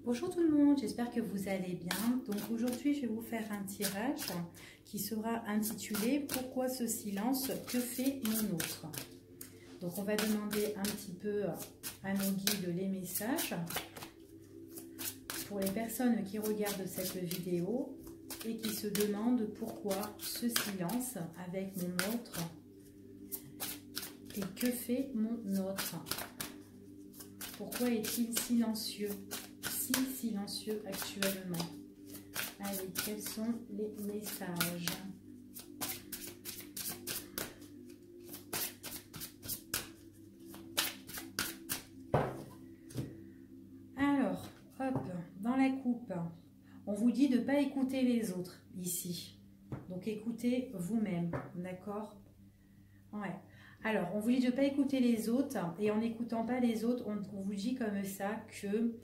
Bonjour tout le monde, j'espère que vous allez bien. Donc aujourd'hui, je vais vous faire un tirage qui sera intitulé « Pourquoi ce silence? Que fait mon autre ?» Donc on va demander un petit peu à nos guides les messages pour les personnes qui regardent cette vidéo et qui se demandent pourquoi ce silence avec mon autre et que fait mon autre. Pourquoi est-il silencieux? Silencieux actuellement. Allez, quels sont les messages? Alors, hop, dans la coupe, on vous dit de ne pas écouter les autres ici. Donc écoutez vous-même, d'accord? Ouais. Alors, on vous dit de ne pas écouter les autres, et en n'écoutant pas les autres, on vous dit comme ça que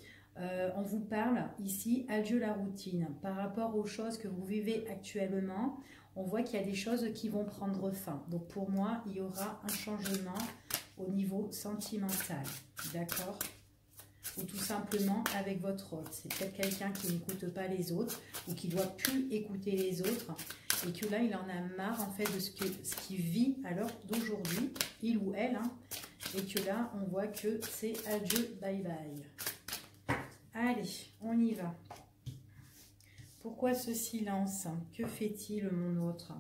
on vous parle ici, adieu la routine. Par rapport aux choses que vous vivez actuellement, on voit qu'il y a des choses qui vont prendre fin. Donc pour moi, il y aura un changement au niveau sentimental, d'accord? Ou tout simplement avec votre hôte. C'est peut-être quelqu'un qui n'écoute pas les autres ou qui ne doit plus écouter les autres et que là, il en a marre en fait de ce qu'il vit à l'heure d'aujourd'hui, il ou elle, hein, et que là, on voit que c'est adieu, bye bye. Allez, on y va. Pourquoi ce silence? Que fait-il mon autre?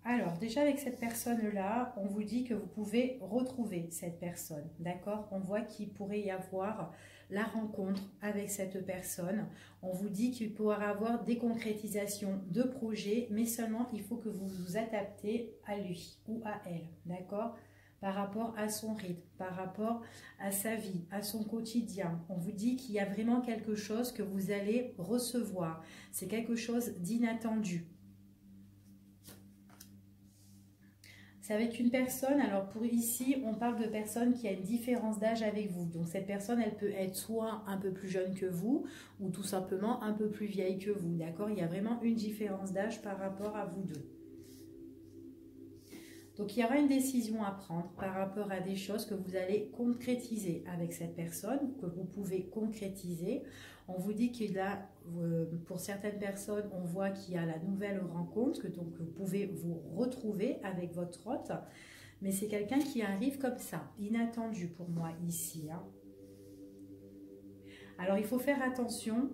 Alors, déjà avec cette personne-là, on vous dit que vous pouvez retrouver cette personne, d'accord? On voit qu'il pourrait y avoir la rencontre avec cette personne. On vous dit qu'il pourra y avoir des concrétisations de projets, mais seulement il faut que vous vous adaptez à lui ou à elle, d'accord? Par rapport à son rythme, par rapport à sa vie, à son quotidien. On vous dit qu'il y a vraiment quelque chose que vous allez recevoir. C'est quelque chose d'inattendu. C'est avec une personne, alors pour ici, on parle de personne qui a une différence d'âge avec vous. Donc cette personne, elle peut être soit un peu plus jeune que vous, ou tout simplement un peu plus vieille que vous, d'accord? Il y a vraiment une différence d'âge par rapport à vous deux. Donc il y aura une décision à prendre par rapport à des choses que vous allez concrétiser avec cette personne, que vous pouvez concrétiser. On vous dit qu'il y a, pour certaines personnes, on voit qu'il y a la nouvelle rencontre, que donc vous pouvez vous retrouver avec votre hôte. Mais c'est quelqu'un qui arrive comme ça, inattendu pour moi ici, hein. Alors il faut faire attention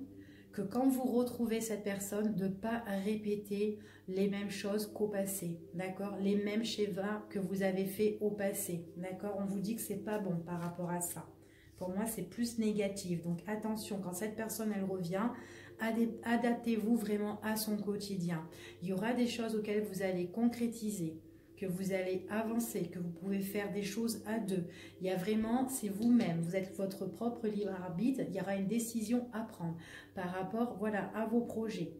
que quand vous retrouvez cette personne, de ne pas répéter les mêmes choses qu'au passé, d'accord? Les mêmes schémas que vous avez fait au passé, d'accord? On vous dit que c'est pas bon par rapport à ça. Pour moi, c'est plus négatif. Donc attention, quand cette personne, elle revient, adaptez-vous vraiment à son quotidien. Il y aura des choses auxquelles vous allez concrétiser, que vous allez avancer, que vous pouvez faire des choses à deux. Il y a vraiment, c'est vous-même, vous êtes votre propre libre arbitre, il y aura une décision à prendre par rapport, voilà, à vos projets.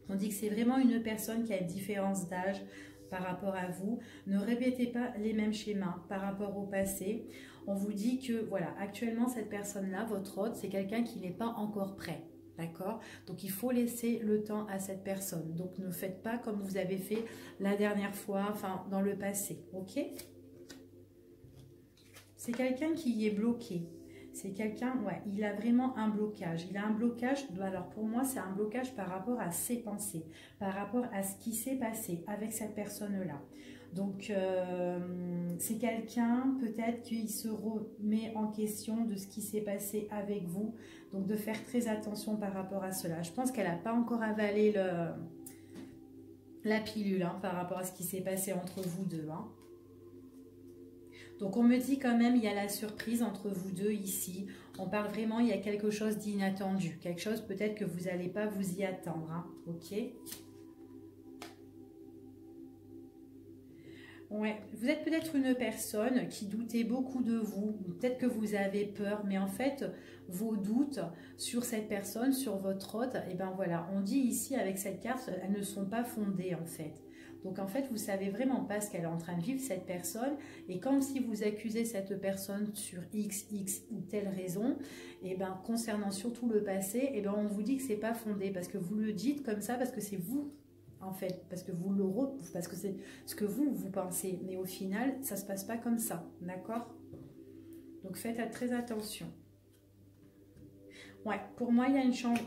On dit que c'est vraiment une personne qui a une différence d'âge par rapport à vous. Ne répétez pas les mêmes schémas par rapport au passé. On vous dit que, voilà, actuellement, cette personne-là, votre hôte, c'est quelqu'un qui n'est pas encore prêt. D'accord? Donc, il faut laisser le temps à cette personne. Donc, ne faites pas comme vous avez fait la dernière fois, enfin, dans le passé. Ok? C'est quelqu'un qui est bloqué. C'est quelqu'un, ouais, il a vraiment un blocage. Il a un blocage, alors pour moi, c'est un blocage par rapport à ses pensées, par rapport à ce qui s'est passé avec cette personne-là. Donc, c'est quelqu'un, peut-être qu'il se remet en question de ce qui s'est passé avec vous. Donc, de faire très attention par rapport à cela. Je pense qu'elle n'a pas encore avalé la pilule, hein, par rapport à ce qui s'est passé entre vous deux, hein. Donc on me dit quand même, il y a la surprise entre vous deux ici. On parle vraiment, il y a quelque chose d'inattendu. Quelque chose peut-être que vous n'allez pas vous y attendre, hein. Ok? Ouais, vous êtes peut-être une personne qui doutait beaucoup de vous. Peut-être que vous avez peur, mais en fait, vos doutes sur cette personne, sur votre hôte, et ben voilà, on dit ici avec cette carte, elles ne sont pas fondées en fait. Donc en fait, vous ne savez vraiment pas ce qu'elle est en train de vivre, cette personne. Et comme si vous accusez cette personne sur X ou telle raison, et ben concernant surtout le passé, et ben on vous dit que ce n'est pas fondé. Parce que vous le dites comme ça, parce que c'est vous, en fait, parce que parce que c'est ce que vous pensez, mais au final, ça se passe pas comme ça, d'accord? Donc faites très attention. Ouais, pour moi, il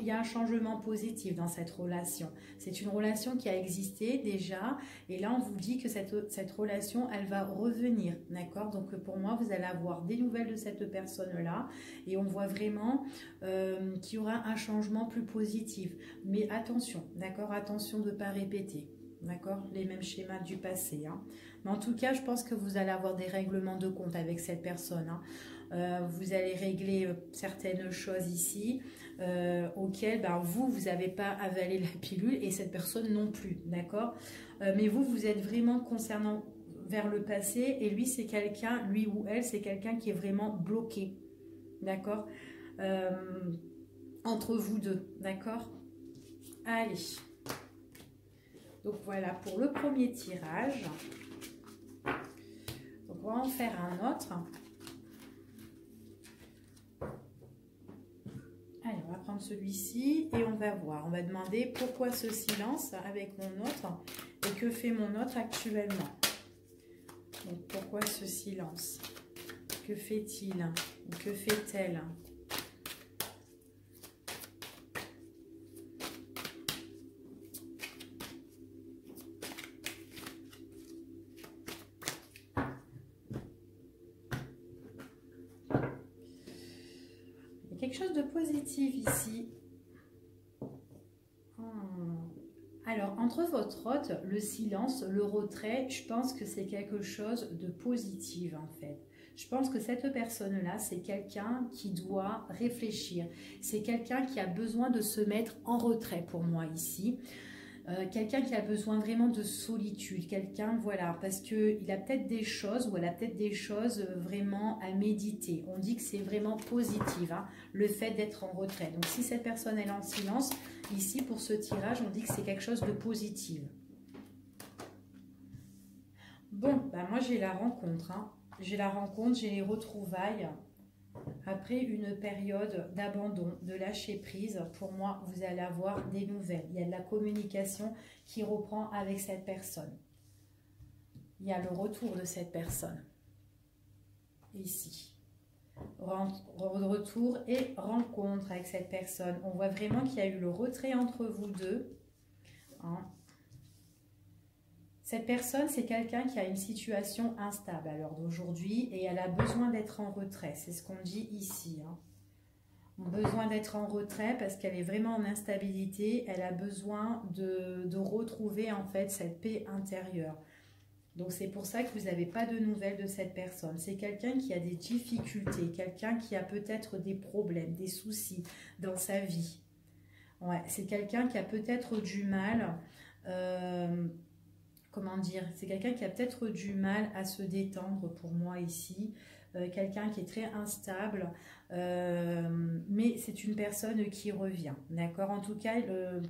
y a un changement positif dans cette relation. C'est une relation qui a existé déjà, et là, on vous dit que cette relation, elle va revenir, d'accord? Donc, pour moi, vous allez avoir des nouvelles de cette personne-là, et on voit vraiment qu'il y aura un changement plus positif. Mais attention, d'accord? Attention de ne pas répéter, d'accord? Les mêmes schémas du passé, hein. Mais en tout cas, je pense que vous allez avoir des règlements de compte avec cette personne, hein. Vous allez régler certaines choses ici auxquelles vous n'avez pas avalé la pilule et cette personne non plus, d'accord? Mais vous êtes vraiment concernant vers le passé et lui, c'est quelqu'un, lui ou elle, c'est quelqu'un qui est vraiment bloqué, d'accord? Entre vous deux, d'accord? Allez. Donc voilà pour le premier tirage. Donc on va en faire un autre. Allez, on va prendre celui-ci et on va voir. On va demander pourquoi ce silence avec mon autre et que fait mon autre actuellement. Donc, pourquoi ce silence? Que fait-il? Que fait-elle? Quelque chose de positif ici. Alors, entre votre hôte, le silence, le retrait, je pense que c'est quelque chose de positif en fait. Je pense que cette personne-là, c'est quelqu'un qui doit réfléchir. C'est quelqu'un qui a besoin de se mettre en retrait pour moi ici. Quelqu'un qui a besoin vraiment de solitude, quelqu'un, voilà, parce qu'il a peut-être des choses, ou elle a peut-être des choses vraiment à méditer. On dit que c'est vraiment positif, hein, le fait d'être en retrait. Donc, si cette personne est en silence, ici, pour ce tirage, on dit que c'est quelque chose de positif. Bon, moi, j'ai la rencontre, hein. J'ai la rencontre, j'ai les retrouvailles. Après une période d'abandon, de lâcher prise, pour moi, vous allez avoir des nouvelles. Il y a de la communication qui reprend avec cette personne. Il y a le retour de cette personne. Ici. Retour et rencontre avec cette personne. On voit vraiment qu'il y a eu le retrait entre vous deux. Hein. Cette personne, c'est quelqu'un qui a une situation instable à l'heure d'aujourd'hui et elle a besoin d'être en retrait. C'est ce qu'on dit ici. Hein. Besoin d'être en retrait parce qu'elle est vraiment en instabilité. Elle a besoin de retrouver en fait cette paix intérieure. Donc c'est pour ça que vous n'avez pas de nouvelles de cette personne. C'est quelqu'un qui a des difficultés, quelqu'un qui a peut-être des problèmes, des soucis dans sa vie. Ouais, c'est quelqu'un qui a peut-être du mal... comment dire, c'est quelqu'un qui a peut-être du mal à se détendre pour moi ici, quelqu'un qui est très instable, mais c'est une personne qui revient, d'accord? En tout cas,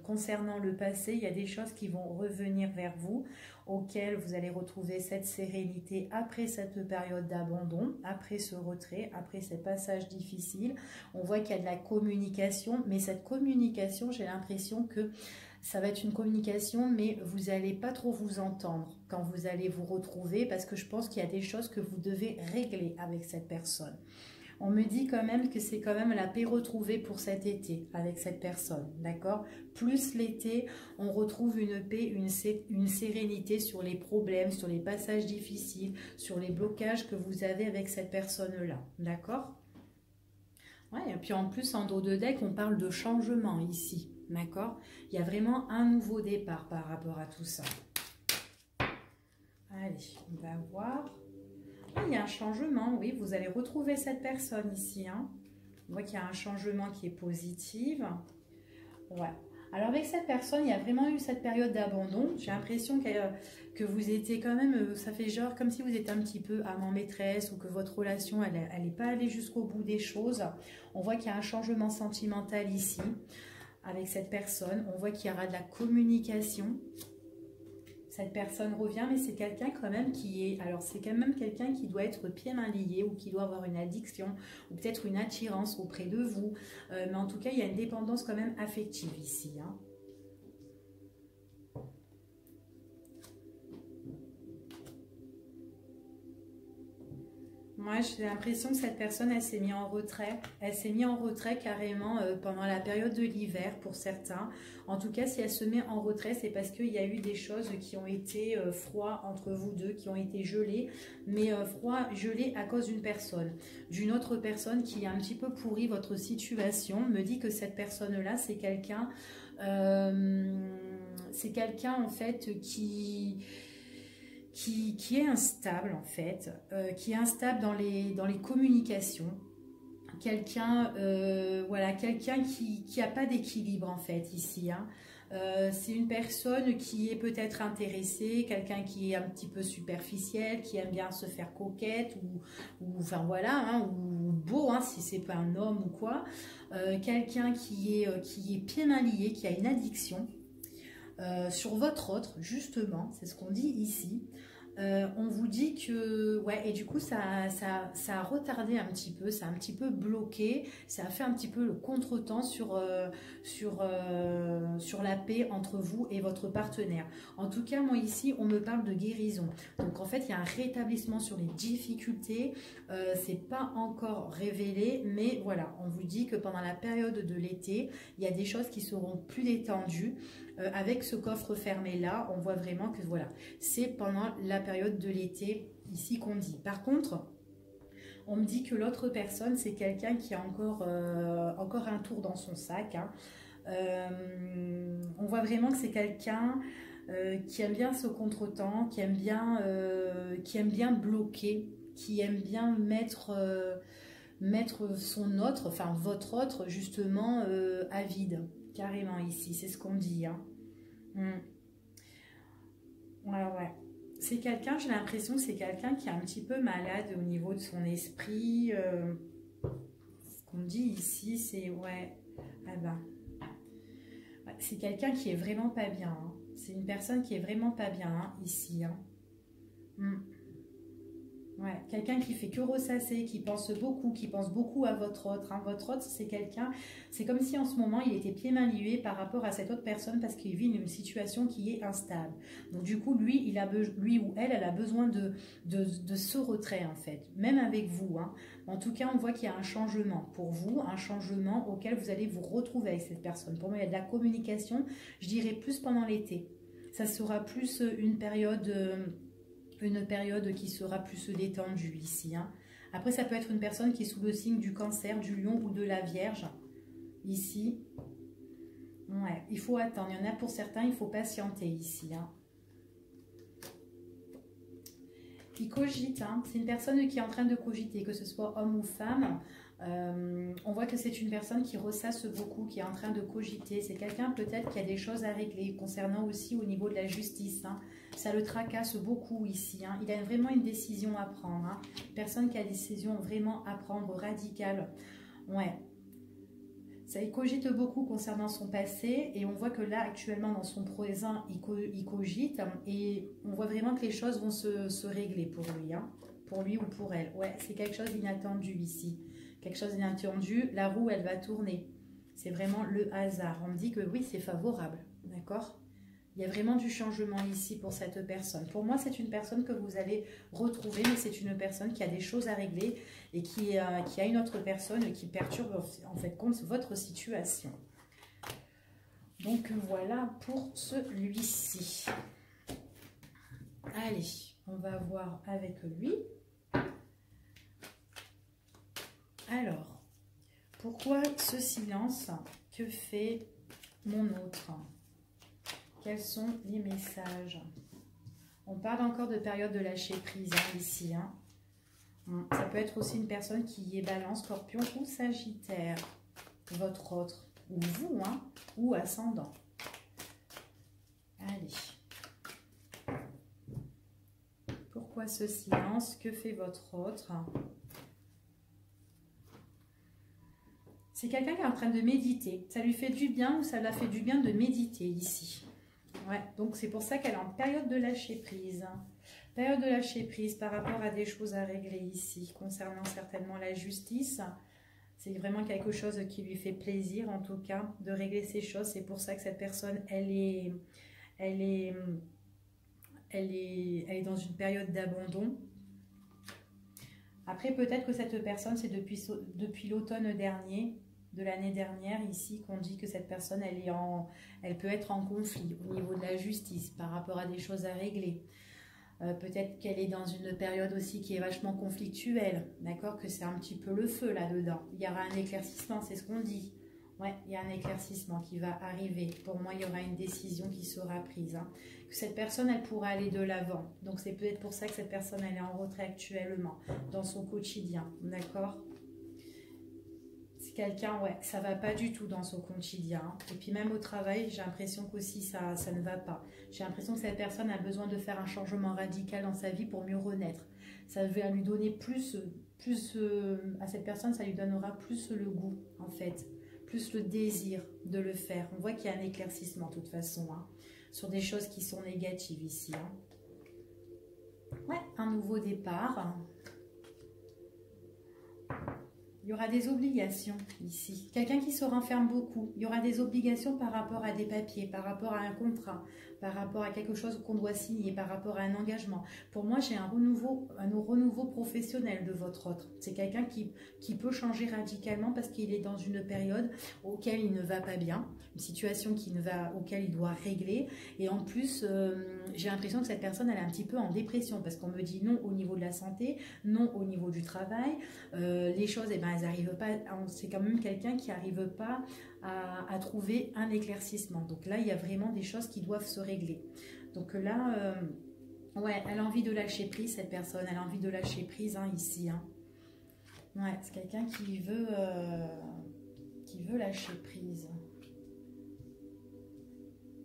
concernant le passé, il y a des choses qui vont revenir vers vous, auxquelles vous allez retrouver cette sérénité après cette période d'abandon, après ce retrait, après ces passages difficiles. On voit qu'il y a de la communication, mais cette communication, j'ai l'impression que ça va être une communication, mais vous n'allez pas trop vous entendre quand vous allez vous retrouver parce que je pense qu'il y a des choses que vous devez régler avec cette personne. On me dit quand même que c'est quand même la paix retrouvée pour cet été avec cette personne, d'accord? Plus l'été, on retrouve une paix, une sérénité sur les problèmes, sur les passages difficiles, sur les blocages que vous avez avec cette personne-là, d'accord? Ouais, et puis en plus, en dos de deck, on parle de changement ici. D'accord? Il y a vraiment un nouveau départ par rapport à tout ça. Allez, on va voir. Ah, il y a un changement, oui. Vous allez retrouver cette personne ici. Hein. On voit qu'il y a un changement qui est positif. Ouais. Alors avec cette personne, il y a vraiment eu cette période d'abandon. J'ai l'impression que vous étiez quand même, ça fait genre comme si vous étiez un petit peu amant maîtresse ou que votre relation, elle n'est pas allée jusqu'au bout des choses. On voit qu'il y a un changement sentimental ici. Avec cette personne, on voit qu'il y aura de la communication. Cette personne revient, mais c'est quelqu'un quand même qui est... Alors, c'est quand même quelqu'un qui doit être pieds-mains liés ou qui doit avoir une addiction ou peut-être une attirance auprès de vous. Mais en tout cas, il y a une dépendance quand même affective ici. Hein. Moi, j'ai l'impression que cette personne, elle s'est mise en retrait. Elle s'est mise en retrait carrément pendant la période de l'hiver pour certains. En tout cas, si elle se met en retrait, c'est parce qu'il y a eu des choses qui ont été froides entre vous deux, qui ont été gelées. Mais froid, gelé à cause d'une autre personne qui a un petit peu pourri votre situation. Me dit que cette personne-là, c'est quelqu'un en fait qui est instable en fait, qui est instable dans les communications, quelqu'un voilà, quelqu'un qui n'a pas d'équilibre en fait ici, hein. C'est une personne qui est peut-être intéressée, quelqu'un qui est un petit peu superficiel, qui aime bien se faire coquette ou enfin voilà, hein, ou beau, hein, si c'est pas un homme ou quoi, quelqu'un qui est pieds mains liés, qui a une addiction. Sur votre autre, justement, c'est ce qu'on dit ici. On vous dit que, ouais, et du coup, ça a retardé un petit peu, ça a un petit peu bloqué, ça a fait un petit peu le contretemps sur la paix entre vous et votre partenaire. En tout cas, moi ici, on me parle de guérison. Donc, en fait, il y a un rétablissement sur les difficultés. C'est pas encore révélé, mais voilà, on vous dit que pendant la période de l'été, il y a des choses qui seront plus détendues. Avec ce coffre fermé là, on voit vraiment que voilà, c'est pendant la période de l'été ici qu'on dit. Par contre, on me dit que l'autre personne, c'est quelqu'un qui a encore un tour dans son sac, hein. On voit vraiment que c'est quelqu'un qui aime bien ce contretemps, qui aime bien bloquer, qui aime bien mettre son autre, enfin votre autre justement à vide. Carrément ici, c'est ce qu'on dit, hein. Ouais. C'est quelqu'un, j'ai l'impression que c'est quelqu'un qui est un petit peu malade au niveau de son esprit. Ce qu'on dit ici, c'est ouais. Ah ben. Ouais, c'est quelqu'un qui est vraiment pas bien, hein. C'est une personne qui est vraiment pas bien, hein, ici, hein. Ouais, quelqu'un qui fait que ressasser, qui pense beaucoup à votre autre, hein. Votre autre, c'est quelqu'un, c'est comme si en ce moment, il était pieds mains liés par rapport à cette autre personne parce qu'il vit une situation qui est instable. Donc du coup, lui ou elle a besoin de ce retrait en fait, même avec vous, hein. En tout cas, on voit qu'il y a un changement pour vous, un changement auquel vous allez vous retrouver avec cette personne. Pour moi, il y a de la communication, je dirais plus pendant l'été. Ça sera plus une période qui sera plus détendue ici, hein. Après, ça peut être une personne qui est sous le signe du Cancer, du Lion ou de la Vierge. Ici, ouais, il faut attendre. Il y en a pour certains, il faut patienter ici, hein. Il cogite, hein. C'est une personne qui est en train de cogiter, que ce soit homme ou femme. On voit que c'est une personne qui ressasse beaucoup, qui est en train de cogiter. C'est quelqu'un peut-être qui a des choses à régler, concernant aussi au niveau de la justice, hein. Ça le tracasse beaucoup ici, hein. Il a vraiment une décision à prendre, hein. Personne qui a des décisions vraiment à prendre, radicales. Ouais. Ça, il cogite beaucoup concernant son passé et on voit que là, actuellement, dans son présent, il cogite et on voit vraiment que les choses vont se régler pour lui, hein. Pour lui ou pour elle. Ouais, c'est quelque chose d'inattendu ici. Quelque chose d'inattendu, la roue, elle va tourner. C'est vraiment le hasard. On me dit que oui, c'est favorable, d'accord ? Il y a vraiment du changement ici pour cette personne. Pour moi, c'est une personne que vous allez retrouver, mais c'est une personne qui a des choses à régler et qui a une autre personne qui perturbe en fait compte votre situation. Donc voilà pour celui-ci. Allez, on va voir avec lui. Alors, pourquoi ce silence? Que fait mon autre? Quels sont les messages? On parle encore de période de lâcher prise, hein, ici, hein. Ça peut être aussi une personne qui est Balance, Scorpion ou Sagittaire. Votre autre. Ou vous, hein, ou ascendant. Allez. Pourquoi ce silence? Que fait votre autre? C'est quelqu'un qui est en train de méditer. Ça lui fait du bien ou ça l'a fait du bien de méditer ici. Ouais, donc c'est pour ça qu'elle est en période de lâcher prise. Période de lâcher prise par rapport à des choses à régler ici, concernant certainement la justice. C'est vraiment quelque chose qui lui fait plaisir, en tout cas, de régler ces choses. C'est pour ça que cette personne, elle est dans une période d'abandon. Après, peut-être que cette personne, c'est depuis l'automne dernier, de l'année dernière, ici, qu'on dit que cette personne, elle peut être en conflit au niveau de la justice par rapport à des choses à régler. Peut-être qu'elle est dans une période aussi qui est vachement conflictuelle, d'accord, que c'est un petit peu le feu là-dedans. Il y aura un éclaircissement, c'est ce qu'on dit. Ouais, il y a un éclaircissement qui va arriver. Pour moi, il y aura une décision qui sera prise. Hein. Que cette personne, elle pourra aller de l'avant. Donc, c'est peut-être pour ça que cette personne, elle est en retrait actuellement, dans son quotidien, d'accord. C'est quelqu'un, ouais, ça va pas du tout dans son quotidien. Hein. Et puis même au travail, j'ai l'impression qu'aussi ça ne va pas. J'ai l'impression que cette personne a besoin de faire un changement radical dans sa vie pour mieux renaître. Ça va lui donner plus à cette personne, ça lui donnera plus le goût, en fait. Plus le désir de le faire. On voit qu'il y a un éclaircissement de toute façon, hein, sur des choses qui sont négatives ici. Hein. Ouais, un nouveau départ. Il y aura des obligations ici. Quelqu'un qui se renferme beaucoup. Il y aura des obligations par rapport à des papiers, par rapport à un contrat, par rapport à quelque chose qu'on doit signer, par rapport à un engagement. Pour moi, j'ai un renouveau professionnel de votre autre. C'est quelqu'un qui peut changer radicalement parce qu'il est dans une période auquel il ne va pas bien, une situation auquel il doit régler. Et en plus, j'ai l'impression que cette personne, elle est un petit peu en dépression parce qu'on me dit non au niveau de la santé, non au niveau du travail. Les choses, eh ben, elles n'arrivent pas. C'est quand même quelqu'un qui n'arrive pas à trouver un éclaircissement. Donc là, il y a vraiment des choses qui doivent se régler. Donc là, ouais, elle a envie de lâcher prise, cette personne. Elle a envie de lâcher prise, hein, ici. Hein. Ouais, c'est quelqu'un qui veut lâcher prise.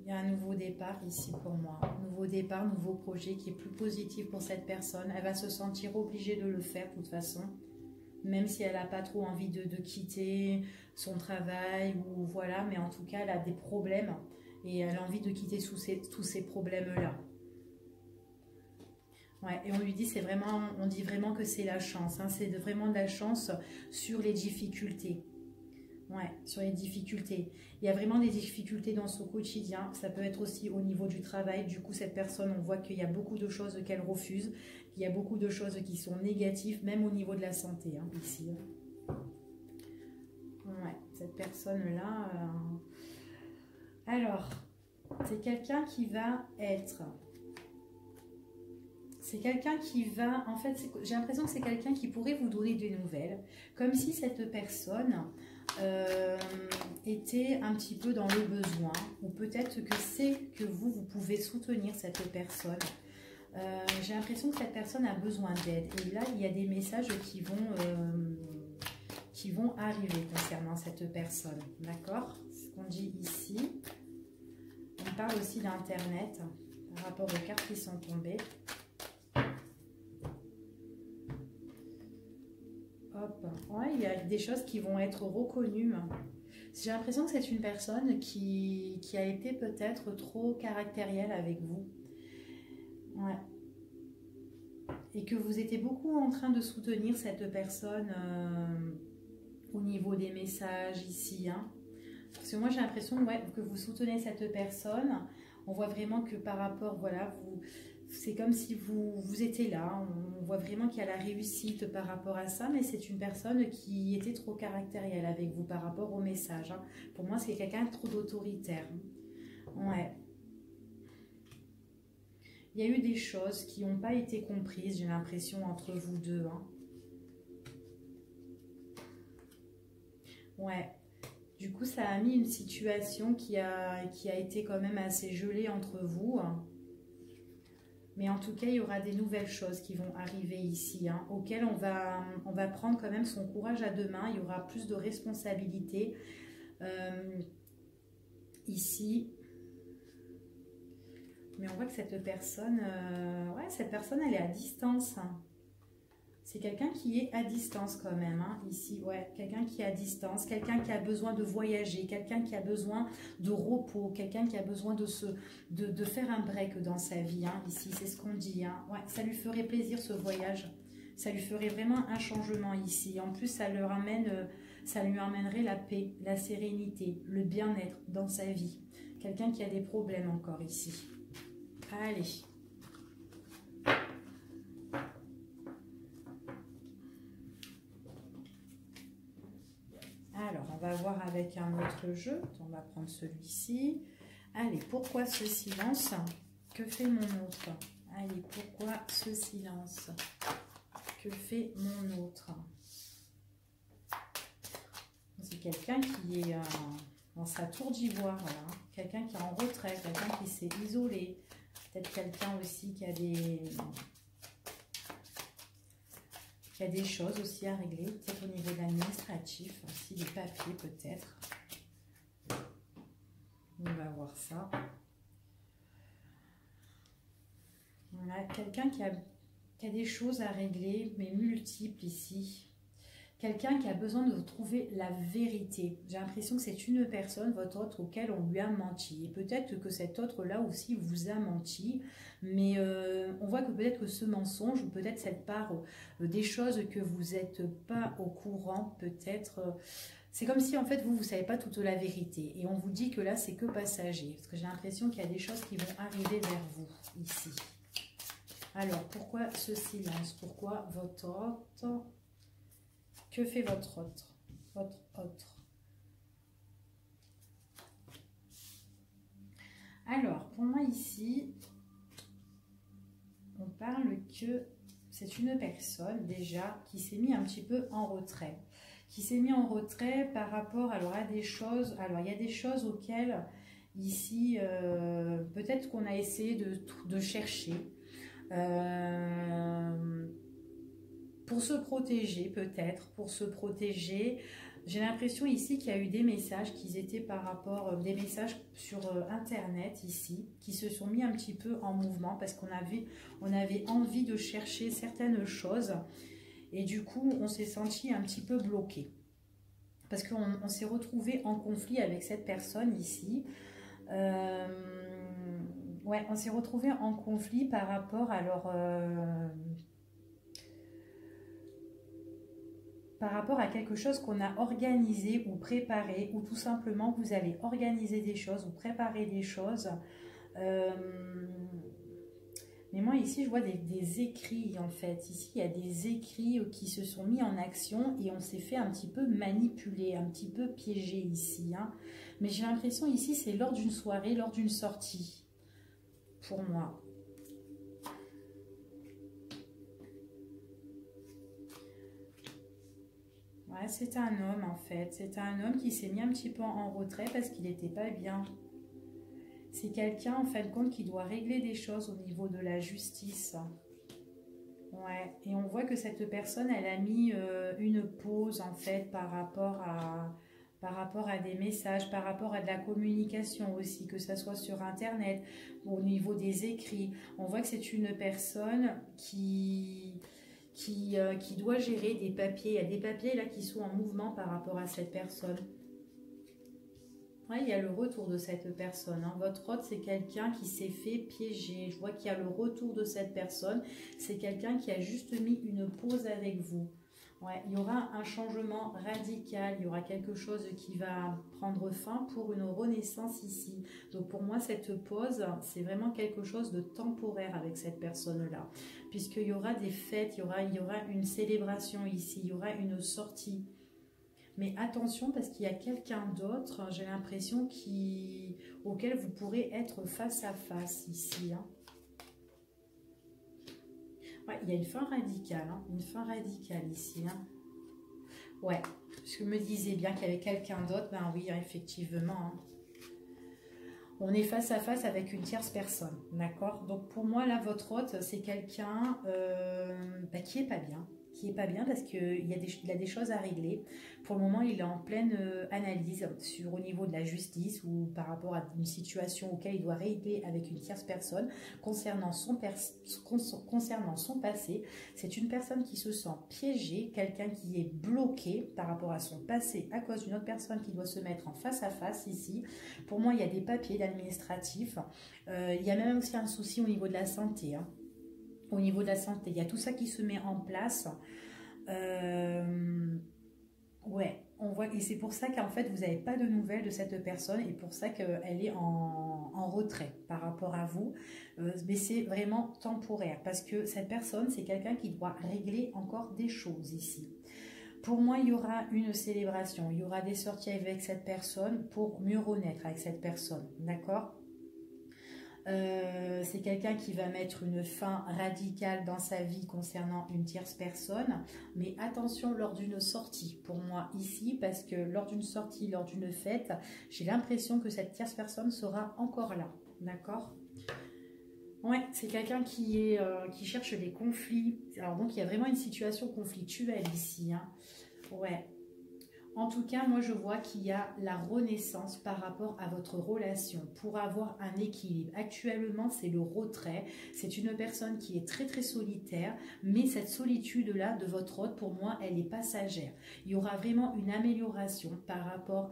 Il y a un nouveau départ ici pour moi. Nouveau départ, nouveau projet qui est plus positif pour cette personne. Elle va se sentir obligée de le faire de toute façon. Même si elle n'a pas trop envie de quitter son travail ou voilà, mais en tout cas, elle a des problèmes et elle a envie de quitter tous ces problèmes-là. Ouais, et on lui dit, on dit vraiment que c'est la chance, hein, c'est vraiment de la chance sur les difficultés. Ouais, sur les difficultés. Il y a vraiment des difficultés dans son quotidien. Ça peut être aussi au niveau du travail. Du coup, cette personne, on voit qu'il y a beaucoup de choses qu'elle refuse. Il y a beaucoup de choses qui sont négatives, même au niveau de la santé, hein, ici. Ouais, cette personne-là... Alors, c'est quelqu'un qui va être... C'est quelqu'un qui va... En fait, j'ai l'impression que c'est quelqu'un qui pourrait vous donner des nouvelles. Comme si cette personne... était un petit peu dans le besoin, ou peut-être que c'est que vous pouvez soutenir cette personne. J'ai l'impression que cette personne a besoin d'aide, et là il y a des messages qui vont arriver concernant cette personne, d'accord? Ce qu'on dit ici, on parle aussi d'internet par rapport aux cartes qui sont tombées. Hop. Ouais, il y a des choses qui vont être reconnues. J'ai l'impression que c'est une personne qui a été peut-être trop caractérielle avec vous. Ouais. Et que vous étiez beaucoup en train de soutenir cette personne au niveau des messages ici. Hein. Parce que moi, j'ai l'impression ouais, que vous soutenez cette personne. On voit vraiment que par rapport, voilà, c'est comme si vous étiez là. On voit vraiment qu'il y a la réussite par rapport à ça, mais c'est une personne qui était trop caractérielle avec vous par rapport au message. Hein. Pour moi, c'est quelqu'un de trop d'autoritaire. Ouais. Il y a eu des choses qui n'ont pas été comprises, j'ai l'impression, entre vous deux. Hein. Ouais. Du coup, ça a mis une situation qui a été quand même assez gelée entre vous. Hein. Mais en tout cas, il y aura des nouvelles choses qui vont arriver ici, hein, auxquelles on va prendre quand même son courage à deux mains. Il y aura plus de responsabilités ici. Mais on voit que cette personne, elle est à distance. Hein. C'est quelqu'un qui est à distance quand même, hein, ici. Ouais, quelqu'un qui est à distance, quelqu'un qui a besoin de voyager, quelqu'un qui a besoin de repos, quelqu'un qui a besoin de faire un break dans sa vie, hein, ici. C'est ce qu'on dit. Hein. Ouais, ça lui ferait plaisir ce voyage. Ça lui ferait vraiment un changement ici. En plus, ça lui amènerait la paix, la sérénité, le bien-être dans sa vie. Quelqu'un qui a des problèmes encore ici. Allez. va voir avec un autre jeu. On va prendre celui-ci. Allez, pourquoi ce silence? Que fait mon autre? Allez, pourquoi ce silence? Que fait mon autre? C'est quelqu'un qui est dans sa tour d'ivoire, voilà. Quelqu'un qui est en retrait, quelqu'un qui s'est isolé. Peut-être quelqu'un aussi qui a des choses aussi à régler, peut-être au niveau de l'administratif, aussi des papiers peut-être. On va voir ça. Voilà, quelqu'un qui a des choses à régler, mais multiples ici. Quelqu'un qui a besoin de trouver la vérité. J'ai l'impression que c'est une personne, votre autre, auquel on lui a menti. Et peut-être que cet autre-là aussi vous a menti. Mais on voit que peut-être que ce mensonge, ou peut-être cette part des choses que vous n'êtes pas au courant, peut-être... c'est comme si en fait vous ne savez pas toute la vérité. Et on vous dit que là, c'est que passager. Parce que j'ai l'impression qu'il y a des choses qui vont arriver vers vous, ici. Alors, pourquoi ce silence? Pourquoi votre autre? Que fait votre autre? Votre autre. Alors, pour moi ici, on parle que c'est une personne déjà qui s'est mis un petit peu en retrait. Qui s'est mis en retrait par rapport alors, à des choses. Alors, il y a des choses auxquelles, ici, peut-être qu'on a essayé de chercher. Pour se protéger peut-être, pour se protéger. J'ai l'impression ici qu'il y a eu des messages qui étaient par rapport, des messages sur Internet ici, qui se sont mis un petit peu en mouvement parce qu'on avait envie de chercher certaines choses et du coup on s'est senti un petit peu bloqué. Parce qu'on s'est retrouvé en conflit avec cette personne ici. Ouais, on s'est retrouvé en conflit par rapport à leur... par rapport à quelque chose qu'on a organisé ou préparé, ou tout simplement vous allez organiser des choses ou préparer des choses. Mais moi ici je vois des écrits en fait. Ici il y a des écrits qui se sont mis en action et on s'est fait un petit peu manipuler, un petit peu piéger ici. Hein. Mais j'ai l'impression ici c'est lors d'une soirée, lors d'une sortie, pour moi. Ouais, c'est un homme en fait. C'est un homme qui s'est mis un petit peu en retrait parce qu'il n'était pas bien. C'est quelqu'un en fin de compte qui doit régler des choses au niveau de la justice. Ouais, et on voit que cette personne, elle a mis une pause en fait par rapport à des messages, par rapport à de la communication aussi, que ce soit sur Internet, ou au niveau des écrits. On voit que c'est une personne qui doit gérer des papiers. Il y a des papiers là qui sont en mouvement par rapport à cette personne. Ouais, il y a le retour de cette personne. Hein. Votre autre, c'est quelqu'un qui s'est fait piéger. Je vois qu'il y a le retour de cette personne. C'est quelqu'un qui a juste mis une pause avec vous. Ouais, il y aura un changement radical. Il y aura quelque chose qui va prendre fin pour une renaissance ici. Donc pour moi, cette pause, c'est vraiment quelque chose de temporaire avec cette personne-là. Puisqu'il y aura des fêtes, il y aura une célébration ici, il y aura une sortie. Mais attention parce qu'il y a quelqu'un d'autre, j'ai l'impression, auquel vous pourrez être face à face ici. Hein. Ouais, il y a une fin radicale, hein, une fin radicale ici. Hein. Ouais, je me disais bien qu'il y avait quelqu'un d'autre, ben oui, effectivement. Hein. On est face à face avec une tierce personne, d'accord? Donc pour moi, là, votre hôte, c'est quelqu'un qui est pas bien. Qui est pas bien parce qu'il a des choses à régler. Pour le moment, il est en pleine analyse au niveau de la justice ou par rapport à une situation auquel il doit régler avec une tierce personne concernant son passé. C'est une personne qui se sent piégée, quelqu'un qui est bloqué par rapport à son passé à cause d'une autre personne qui doit se mettre en face à face ici. Pour moi, il y a des papiers administratifs. Il y a même aussi un souci au niveau de la santé. Hein. Au niveau de la santé, il y a tout ça qui se met en place. Ouais, on voit, et c'est pour ça qu'en fait, vous n'avez pas de nouvelles de cette personne et pour ça qu'elle est en retrait par rapport à vous. Mais c'est vraiment temporaire parce que cette personne, c'est quelqu'un qui doit régler encore des choses ici. Pour moi, il y aura une célébration, il y aura des sorties avec cette personne pour mieux renaître avec cette personne, d'accord? C'est quelqu'un qui va mettre une fin radicale dans sa vie concernant une tierce personne, mais attention lors d'une sortie pour moi ici, parce que lors d'une sortie, lors d'une fête, j'ai l'impression que cette tierce personne sera encore là, d'accord? Ouais, c'est quelqu'un qui cherche des conflits. Alors donc il y a vraiment une situation conflictuelle ici, hein. Ouais. En tout cas, moi je vois qu'il y a la renaissance par rapport à votre relation pour avoir un équilibre. Actuellement, c'est le retrait. C'est une personne qui est très très solitaire, mais cette solitude-là de votre hôte, pour moi, elle est passagère. Il y aura vraiment une amélioration par rapport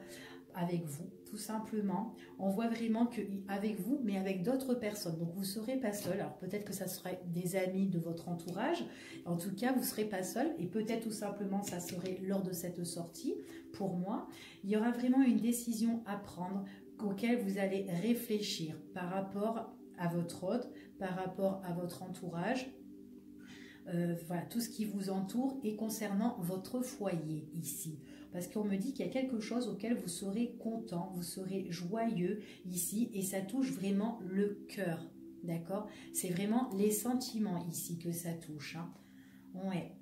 avec vous, tout simplement. On voit vraiment que avec vous, mais avec d'autres personnes. Donc vous ne serez pas seul. Alors peut-être que ça serait des amis de votre entourage. En tout cas, vous ne serez pas seul. Et peut-être tout simplement, ça serait lors de cette sortie. Pour moi, il y aura vraiment une décision à prendre auquel vous allez réfléchir par rapport à votre hôte, par rapport à votre entourage. Voilà, tout ce qui vous entoure et concernant votre foyer ici. Parce qu'on me dit qu'il y a quelque chose auquel vous serez content, vous serez joyeux ici et ça touche vraiment le cœur, d'accord? C'est vraiment les sentiments ici que ça touche, hein. Ouais.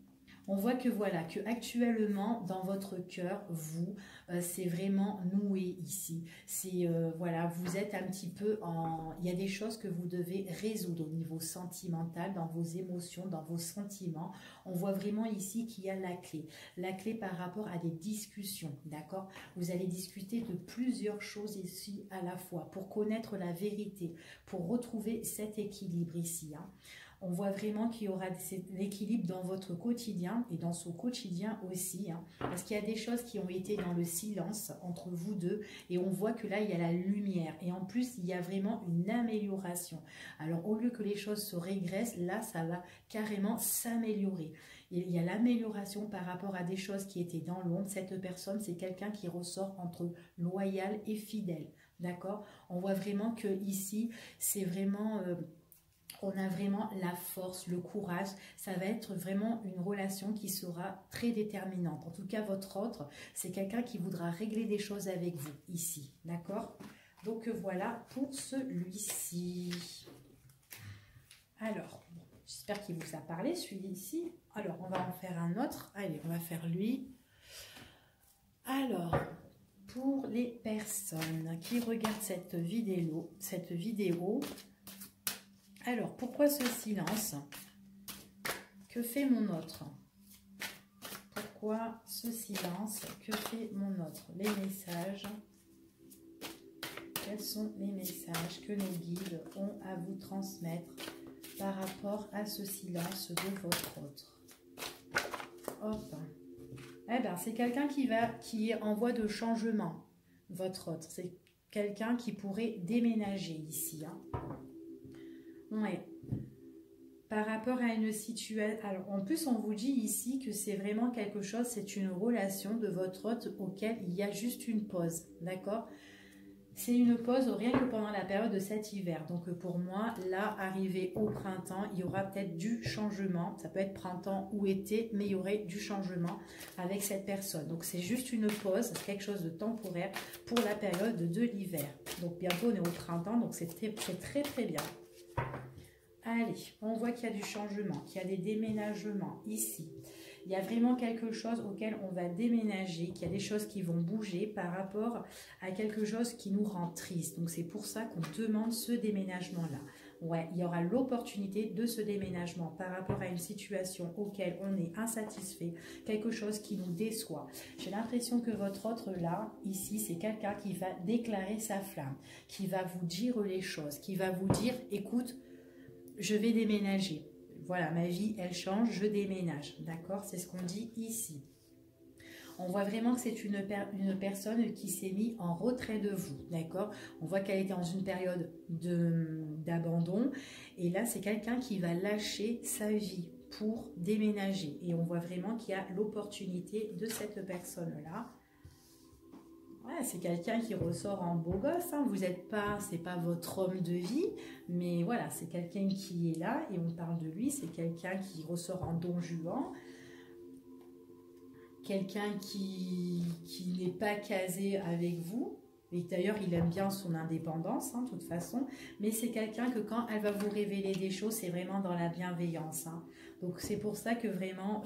On voit que voilà, que actuellement dans votre cœur, vous, c'est vraiment noué ici. C'est voilà, vous êtes un petit peu en, il y a des choses que vous devez résoudre au niveau sentimental, dans vos émotions, dans vos sentiments. On voit vraiment ici qu'il y a la clé par rapport à des discussions, d'accord? Vous allez discuter de plusieurs choses ici à la fois pour connaître la vérité, pour retrouver cet équilibre ici, hein. On voit vraiment qu'il y aura l'équilibre dans votre quotidien et dans son quotidien aussi, hein, parce qu'il y a des choses qui ont été dans le silence entre vous deux et on voit que là, il y a la lumière et en plus, il y a vraiment une amélioration. Alors, au lieu que les choses se régressent, là, ça va carrément s'améliorer. Il y a l'amélioration par rapport à des choses qui étaient dans l'ombre. Cette personne, c'est quelqu'un qui ressort entre loyal et fidèle, d'accord? On voit vraiment que ici, c'est vraiment... on a vraiment la force, le courage. Ça va être vraiment une relation qui sera très déterminante. En tout cas, votre autre, c'est quelqu'un qui voudra régler des choses avec vous ici. D'accord? Donc voilà pour celui-ci. Alors, bon, j'espère qu'il vous a parlé, celui-ci. Alors, on va en faire un autre. Allez, on va faire lui. Alors, pour les personnes qui regardent cette vidéo, alors, pourquoi ce silence? Que fait mon autre? Pourquoi ce silence? Que fait mon autre? Les messages. Quels sont les messages que nos guides ont à vous transmettre par rapport à ce silence de votre autre? Hop. Eh bien, c'est quelqu'un qui est en voie de changement, votre autre. C'est quelqu'un qui pourrait déménager ici, hein. Ouais. Par rapport à une situation... Alors, en plus, on vous dit ici que c'est vraiment quelque chose, c'est une relation de votre hôte auquel il y a juste une pause, d'accord? C'est une pause rien que pendant la période de cet hiver. Donc, pour moi, là, arrivé au printemps, il y aura peut-être du changement. Ça peut être printemps ou été, mais il y aurait du changement avec cette personne. Donc, c'est juste une pause, quelque chose de temporaire pour la période de l'hiver. Donc, bientôt, on est au printemps, donc c'est très, très bien. Allez, on voit qu'il y a du changement, qu'il y a des déménagements ici. Il y a vraiment quelque chose auquel on va déménager, qu'il y a des choses qui vont bouger par rapport à quelque chose qui nous rend triste. Donc c'est pour ça qu'on demande ce déménagement-là. Ouais, il y aura l'opportunité de ce déménagement par rapport à une situation auquel on est insatisfait, quelque chose qui nous déçoit. J'ai l'impression que votre autre là, ici, c'est quelqu'un qui va déclarer sa flamme, qui va vous dire les choses, qui va vous dire, écoute, je vais déménager. Voilà, ma vie, elle change, je déménage. D'accord? C'est ce qu'on dit ici. On voit vraiment que c'est une personne qui s'est mise en retrait de vous. D'accord? On voit qu'elle était dans une période d'abandon. Et là, c'est quelqu'un qui va lâcher sa vie pour déménager. Et on voit vraiment qu'il y a l'opportunité de cette personne-là. Ouais, c'est quelqu'un qui ressort en beau gosse, hein. Vous n'êtes pas, c'est pas votre homme de vie, mais voilà, c'est quelqu'un qui est là et on parle de lui. C'est quelqu'un qui ressort en don Juan, quelqu'un qui n'est pas casé avec vous. Et d'ailleurs, il aime bien son indépendance, hein, de toute façon. Mais c'est quelqu'un que quand elle va vous révéler des choses, c'est vraiment dans la bienveillance. Hein. Donc, c'est pour ça que vraiment,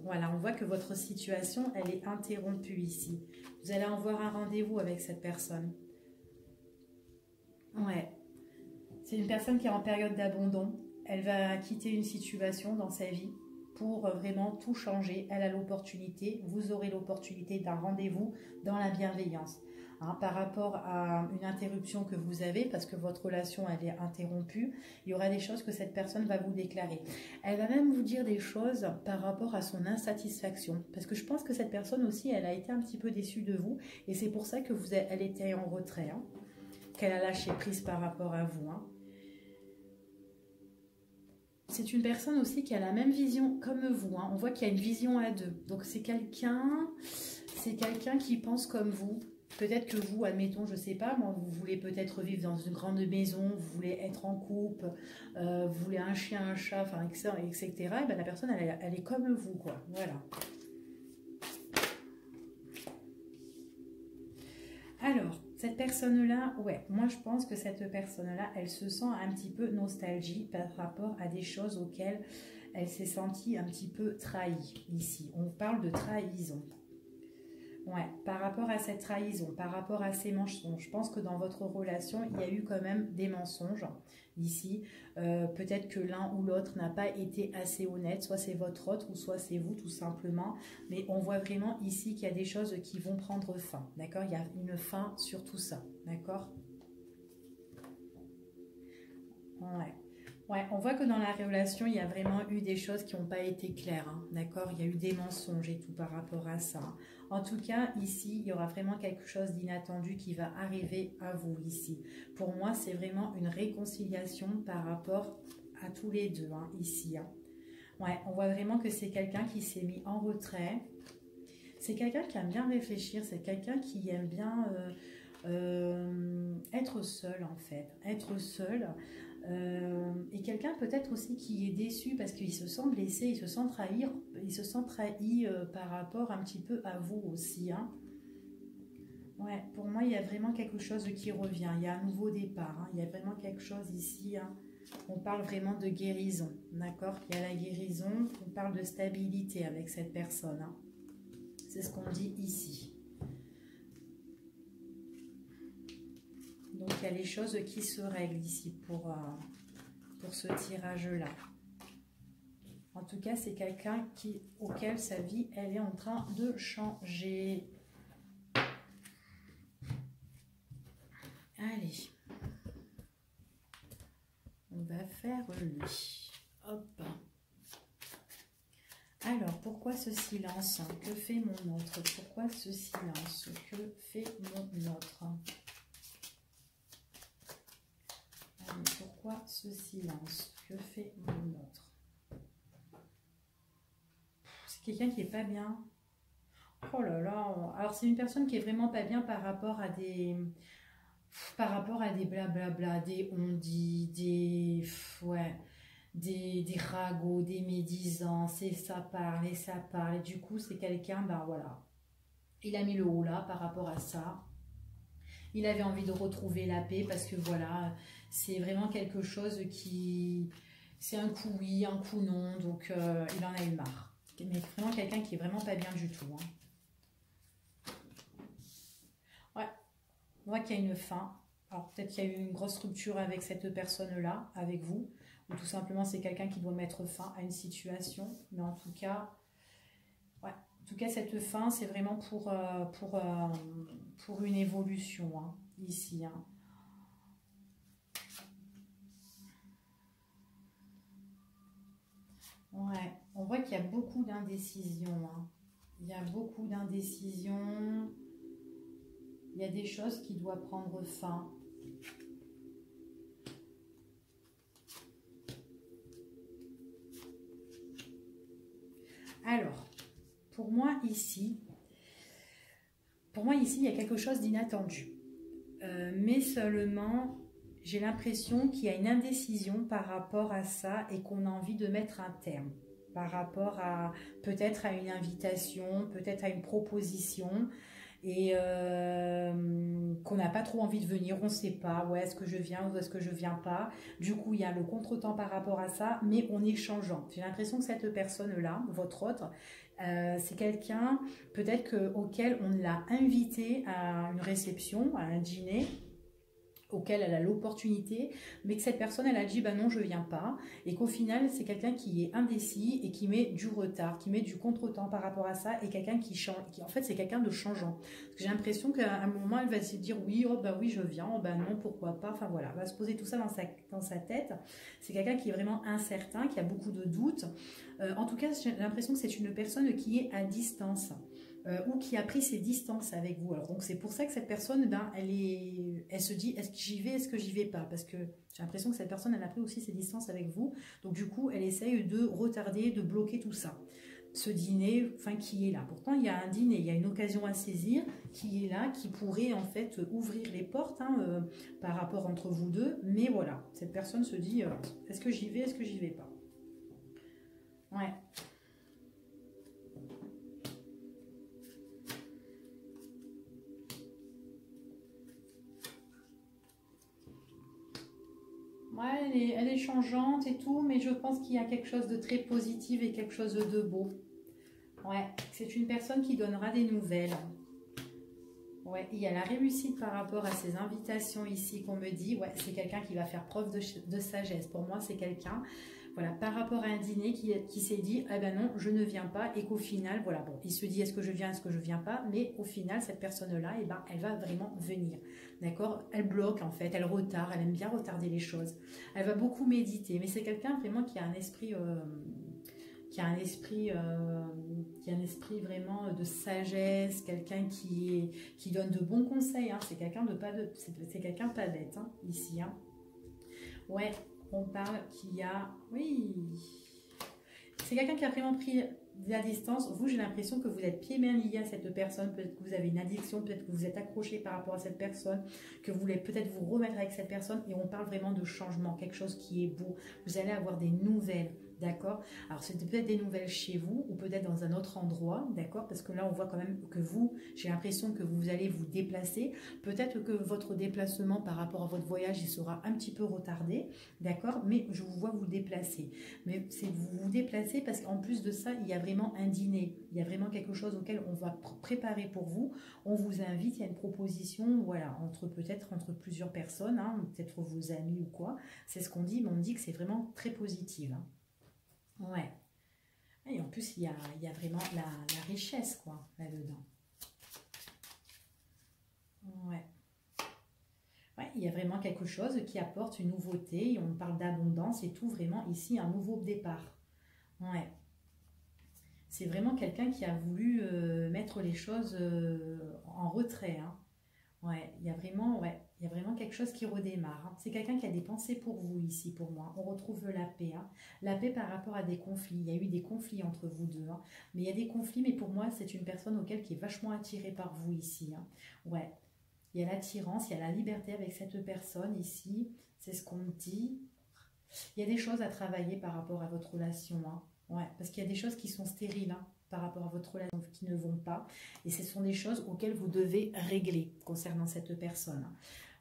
voilà, on voit que votre situation, elle est interrompue ici. Vous allez avoir un rendez-vous avec cette personne. Ouais. C'est une personne qui est en période d'abandon. Elle va quitter une situation dans sa vie pour vraiment tout changer. Elle a l'opportunité, vous aurez l'opportunité d'un rendez-vous dans la bienveillance. Hein, par rapport à une interruption que vous avez, parce que votre relation elle est interrompue, il y aura des choses que cette personne va vous déclarer. Elle va même vous dire des choses par rapport à son insatisfaction, parce que je pense que cette personne aussi, elle a été un petit peu déçue de vous, et c'est pour ça que elle était en retrait, hein, qu'elle a lâché prise par rapport à vous. Hein. C'est une personne aussi qui a la même vision comme vous. Hein. On voit qu'il y a une vision à deux. Donc c'est quelqu'un qui pense comme vous. Peut-être que vous, admettons, je ne sais pas, moi, vous voulez peut-être vivre dans une grande maison, vous voulez être en couple, vous voulez un chien, un chat, enfin, etc. Et ben, la personne, elle est comme vous, quoi. Voilà. Alors, cette personne-là, ouais, moi je pense que cette personne-là, elle se sent un petit peu nostalgie par rapport à des choses auxquelles elle s'est sentie un petit peu trahie ici. On parle de trahison. Ouais, par rapport à cette trahison, par rapport à ces mensonges, je pense que dans votre relation, il y a eu quand même des mensonges ici. Peut-être que l'un ou l'autre n'a pas été assez honnête, soit c'est votre autre ou soit c'est vous tout simplement. Mais on voit vraiment ici qu'il y a des choses qui vont prendre fin, d'accord? Il y a une fin sur tout ça, d'accord? Ouais. Ouais, on voit que dans la relation, il y a vraiment eu des choses qui n'ont pas été claires, hein, d'accord? Il y a eu des mensonges et tout par rapport à ça. En tout cas, ici, il y aura vraiment quelque chose d'inattendu qui va arriver à vous ici. Pour moi, c'est vraiment une réconciliation par rapport à tous les deux, hein, ici. Hein. Ouais, on voit vraiment que c'est quelqu'un qui s'est mis en retrait. C'est quelqu'un qui aime bien réfléchir, c'est quelqu'un qui aime bien être seul, en fait. Être seul. Et quelqu'un peut-être aussi qui est déçu parce qu'il se sent blessé, il se sent trahi par rapport un petit peu à vous aussi. Hein. Ouais, pour moi, il y a vraiment quelque chose qui revient. Il y a un nouveau départ. Hein. Il y a vraiment quelque chose ici. Hein. On parle vraiment de guérison. D'accord? Il y a la guérison. On parle de stabilité avec cette personne. Hein. C'est ce qu'on dit ici. Donc, il y a les choses qui se règlent ici pour ce tirage-là. En tout cas, c'est quelqu'un auquel sa vie, elle est en train de changer. Allez. On va faire lui. Hop. Alors, pourquoi ce silence? Que fait mon autre? Pourquoi ce silence? Que fait mon autre? Pourquoi ce silence? Que fait mon autre? C'est quelqu'un qui est pas bien. Oh là là. Alors c'est une personne qui est vraiment pas bien par rapport à des blablabla, des on-dit, des ragots, des médisances, et ça parle, et ça parle. Et du coup, c'est quelqu'un, ben voilà. Il a mis le haut là par rapport à ça. Il avait envie de retrouver la paix parce que voilà, c'est vraiment quelque chose qui... C'est un coup oui, un coup non, donc il en a eu marre. Mais vraiment quelqu'un qui est vraiment pas bien du tout. Hein. Ouais, on voit qu'il y a une fin. Alors peut-être qu'il y a eu une grosse rupture avec cette personne-là, avec vous. Ou tout simplement c'est quelqu'un qui doit mettre fin à une situation. Mais en tout cas... Ouais. En tout cas, cette fin, c'est vraiment pour une évolution, hein, ici. Hein. Ouais, on voit qu'il y a beaucoup d'indécision. Hein. Il y a beaucoup d'indécision. Il y a des choses qui doivent prendre fin. Alors... Pour moi, ici, il y a quelque chose d'inattendu. Mais seulement, j'ai l'impression qu'il y a une indécision par rapport à ça et qu'on a envie de mettre un terme. par rapport à peut-être à une invitation, peut-être à une proposition, et qu'on n'a pas trop envie de venir, on ne sait pas, ouais, est-ce que je viens ou est-ce que je viens pas. Du coup, il y a le contretemps par rapport à ça, mais on est changeant. J'ai l'impression que cette personne-là, votre autre, c'est quelqu'un peut-être auquel on l'a invité à une réception, à un dîner, auquel elle a l'opportunité, mais que cette personne, elle a dit, bah non, je viens pas, et qu'au final, c'est quelqu'un qui est indécis et qui met du retard, qui met du contretemps par rapport à ça, et quelqu'un qui change, qui en fait, c'est quelqu'un de changeant. Parce que j'ai l'impression qu'à un moment, elle va se dire, oui, oh bah oui, je viens, oh bah non, pourquoi pas, enfin voilà, elle va se poser tout ça dans sa tête. C'est quelqu'un qui est vraiment incertain, qui a beaucoup de doutes. En tout cas, j'ai l'impression que c'est une personne qui est à distance. Ou qui a pris ses distances avec vous. Alors, donc c'est pour ça que cette personne, ben, elle se dit, est-ce que j'y vais, est-ce que j'y vais pas? Parce que j'ai l'impression que cette personne, elle a pris aussi ses distances avec vous. Donc du coup, elle essaye de retarder, de bloquer tout ça. Ce dîner, enfin, qui est là. Pourtant, il y a un dîner, il y a une occasion à saisir qui est là, qui pourrait en fait ouvrir les portes par rapport entre vous deux. Mais voilà, cette personne se dit, est-ce que j'y vais, est-ce que j'y vais pas? Ouais. Ouais, elle est changeante et tout, mais je pense qu'il y a quelque chose de très positif et quelque chose de beau. Ouais, c'est une personne qui donnera des nouvelles. Ouais, il y a la réussite par rapport à ces invitations ici qu'on me dit. Ouais, c'est quelqu'un qui va faire preuve de sagesse. Pour moi, c'est quelqu'un, voilà, par rapport à un dîner qui s'est dit, ah ben non, je ne viens pas. Et qu'au final, voilà, bon, il se dit, est-ce que je viens, est-ce que je viens pas? Mais au final, cette personne-là, eh ben, elle va vraiment venir. D'accord? Elle bloque, en fait, elle retarde, elle aime bien retarder les choses. Elle va beaucoup méditer. Mais c'est quelqu'un vraiment qui a un esprit... qui a un esprit vraiment de sagesse, quelqu'un qui donne de bons conseils. Hein. C'est quelqu'un c'est quelqu'un pas bête hein, ici. Hein. Ouais, on parle qu'il y a, oui, c'est quelqu'un qui a vraiment pris de la distance. Vous, j'ai l'impression que vous êtes pieds-mains liés à cette personne. Peut-être que vous avez une addiction, peut-être que vous êtes accroché par rapport à cette personne, que vous voulez peut-être vous remettre avec cette personne. Et on parle vraiment de changement, quelque chose qui est beau. Vous allez avoir des nouvelles. D'accord? Alors, c'est peut-être des nouvelles chez vous ou peut-être dans un autre endroit, d'accord? Parce que là, on voit quand même que vous, j'ai l'impression que vous allez vous déplacer. Peut-être que votre déplacement par rapport à votre voyage, il sera un petit peu retardé, d'accord? Mais je vous vois vous déplacer. Mais c'est vous vous déplacez parce qu'en plus de ça, il y a vraiment un dîner. Il y a vraiment quelque chose auquel on va préparer pour vous. On vous invite, il y a une proposition, voilà, peut-être entre plusieurs personnes, hein, peut-être vos amis ou quoi. C'est ce qu'on dit, mais on dit que c'est vraiment très positif. Hein. Ouais. Et en plus, il y a vraiment la richesse, quoi, là-dedans. Ouais. Ouais, il y a vraiment quelque chose qui apporte une nouveauté. Et on parle d'abondance et tout, vraiment, ici, un nouveau départ. Ouais. C'est vraiment quelqu'un qui a voulu mettre les choses en retrait, hein. Ouais, il y a vraiment quelque chose qui redémarre. Hein. C'est quelqu'un qui a des pensées pour vous ici, pour moi. On retrouve la paix. Hein. La paix par rapport à des conflits. Il y a eu des conflits entre vous deux. Hein. Mais il y a des conflits, mais pour moi, c'est une personne auquel qui est vachement attirée par vous ici. Hein. Ouais, il y a l'attirance, il y a la liberté avec cette personne ici. C'est ce qu'on me dit. Il y a des choses à travailler par rapport à votre relation. Hein. Ouais, parce qu'il y a des choses qui sont stériles. Hein, par rapport à votre relation qui ne vont pas. Et ce sont des choses auxquelles vous devez régler concernant cette personne.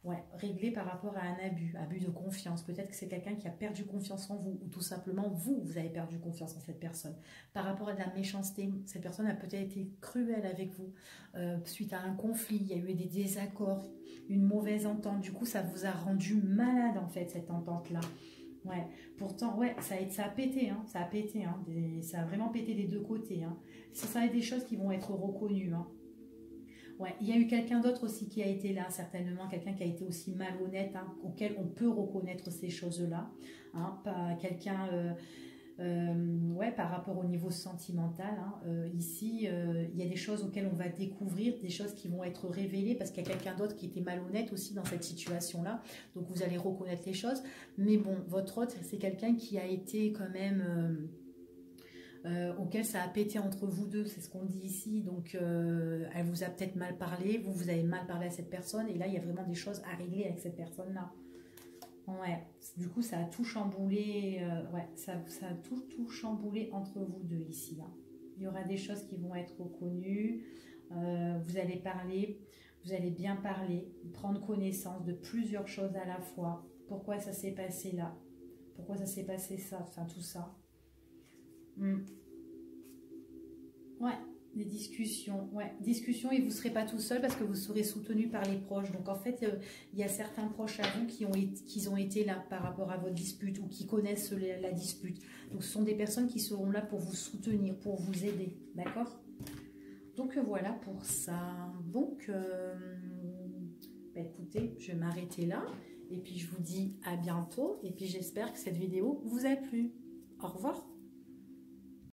Ouais, régler par rapport à un abus de confiance. Peut-être que c'est quelqu'un qui a perdu confiance en vous, ou tout simplement vous avez perdu confiance en cette personne. Par rapport à de la méchanceté, cette personne a peut-être été cruelle avec vous suite à un conflit, il y a eu des désaccords, une mauvaise entente. Du coup, ça vous a rendu malade en fait, cette entente-là. Ouais, pourtant, ouais, ça a pété, hein, ça a pété, hein, ça a vraiment pété des deux côtés. Hein. Ça va être des choses qui vont être reconnues. Hein. Ouais, il y a eu quelqu'un d'autre aussi qui a été là, certainement, quelqu'un qui a été aussi malhonnête, hein, auquel on peut reconnaître ces choses-là. Hein, pas quelqu'un, ouais, par rapport au niveau sentimental. Hein, ici, il y a des choses auxquelles on va découvrir, des choses qui vont être révélées parce qu'il y a quelqu'un d'autre qui était malhonnête aussi dans cette situation-là. Donc, vous allez reconnaître les choses. Mais bon, votre autre, c'est quelqu'un qui a été quand même... auquel ça a pété entre vous deux, c'est ce qu'on dit ici. Donc, elle vous a peut-être mal parlé, vous avez mal parlé à cette personne. Et là, il y a vraiment des choses à régler avec cette personne-là. Ouais, du coup, ça a tout chamboulé. Ouais, ça a tout chamboulé entre vous deux ici, hein. Il y aura des choses qui vont être reconnues. Vous allez parler, vous allez bien parler, prendre connaissance de plusieurs choses à la fois. Pourquoi ça s'est passé là? Pourquoi ça s'est passé ça? Enfin, tout ça. Hmm. Ouais, des discussions. Ouais, discussions et vous ne serez pas tout seul parce que vous serez soutenu par les proches. Donc en fait, il y a certains proches à vous qui ont été là par rapport à votre dispute ou qui connaissent la dispute. Donc ce sont des personnes qui seront là pour vous soutenir, pour vous aider. D'accord? Donc voilà pour ça. Donc, bah, écoutez, je vais m'arrêter là. Et puis je vous dis à bientôt. Et puis j'espère que cette vidéo vous a plu. Au revoir.